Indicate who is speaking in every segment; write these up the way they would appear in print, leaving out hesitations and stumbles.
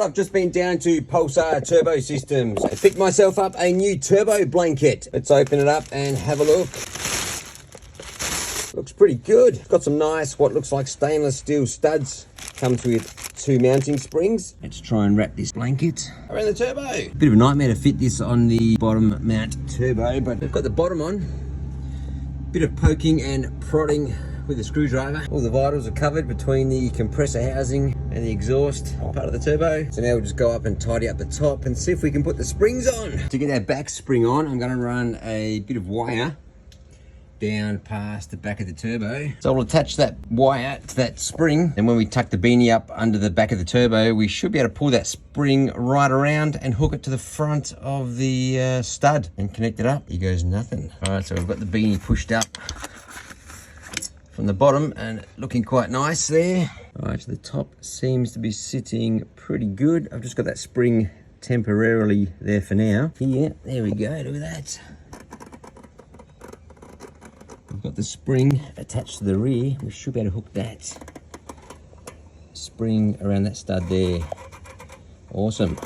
Speaker 1: I've just been down to Pulsar Turbo Systems. I picked myself up a new turbo blanket. Let's open it up and have a look. Looks pretty good. Got some nice, what looks like stainless steel studs. Comes with 2 mounting springs. Let's try and wrap this blanket around the turbo. Bit of a nightmare to fit this on the bottom mount turbo, but we've got the bottom on. Bit of poking and prodding with a screwdriver. All the vitals are covered between the compressor housing and the exhaust part of the turbo. So now we'll just go up and tidy up the top and see if we can put the springs on. To get our back spring on, I'm gonna run a bit of wire down past the back of the turbo. So I'll attach that wire to that spring, and when we tuck the beanie up under the back of the turbo, we should be able to pull that spring right around and hook it to the front of the stud and connect it up. Here goes nothing. All right, so we've got the beanie pushed up from the bottom and looking quite nice there. All right, so the top seems to be sitting pretty good. I've just got that spring temporarily there for now. Here, there we go, look at that. We've got the spring attached to the rear. We should be able to hook that spring around that stud there. Awesome.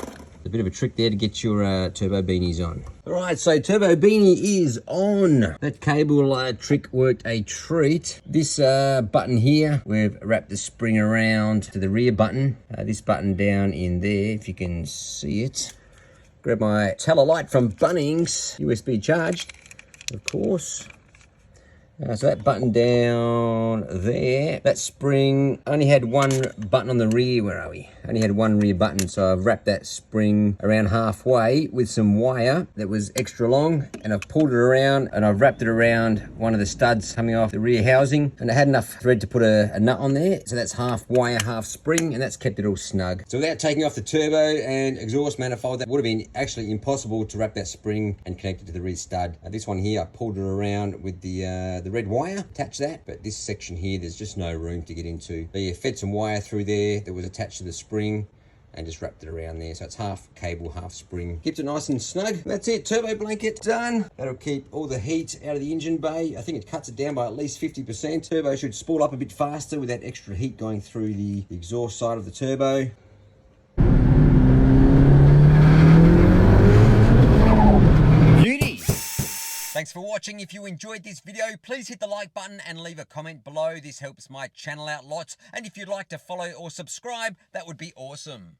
Speaker 1: A bit of a trick there to get your turbo beanies on. All right, so turbo beanie is on. That cable trick worked a treat. This button here, we've wrapped the spring around to the rear button. This button down in there, if you can see it. Grab my Tele light from Bunnings, USB charged, of course. So that button down there, that spring only had one button on the rear. Where are we? Only had one rear button, so I've wrapped that spring around halfway with some wire that was extra long, and I've pulled it around and I've wrapped it around one of the studs coming off the rear housing, and I had enough thread to put a nut on there, so that's half wire, half spring, and that's kept it all snug. So without taking off the turbo and exhaust manifold, that would have been actually impossible to wrap that spring and connect it to the rear stud. This one here, I pulled it around with the red wire, attach that, but this section here, there's just no room to get into. So you fed some wire through there that was attached to the spring and just wrapped it around there. So it's half cable, half spring. Keeps it nice and snug. That's it, turbo blanket done. That'll keep all the heat out of the engine bay. I think it cuts it down by at least 50%. Turbo should spool up a bit faster with that extra heat going through the exhaust side of the turbo. Thanks for watching. If you enjoyed this video, please hit the like button and leave a comment below. This helps my channel out lots. And if you'd like to follow or subscribe, that would be awesome.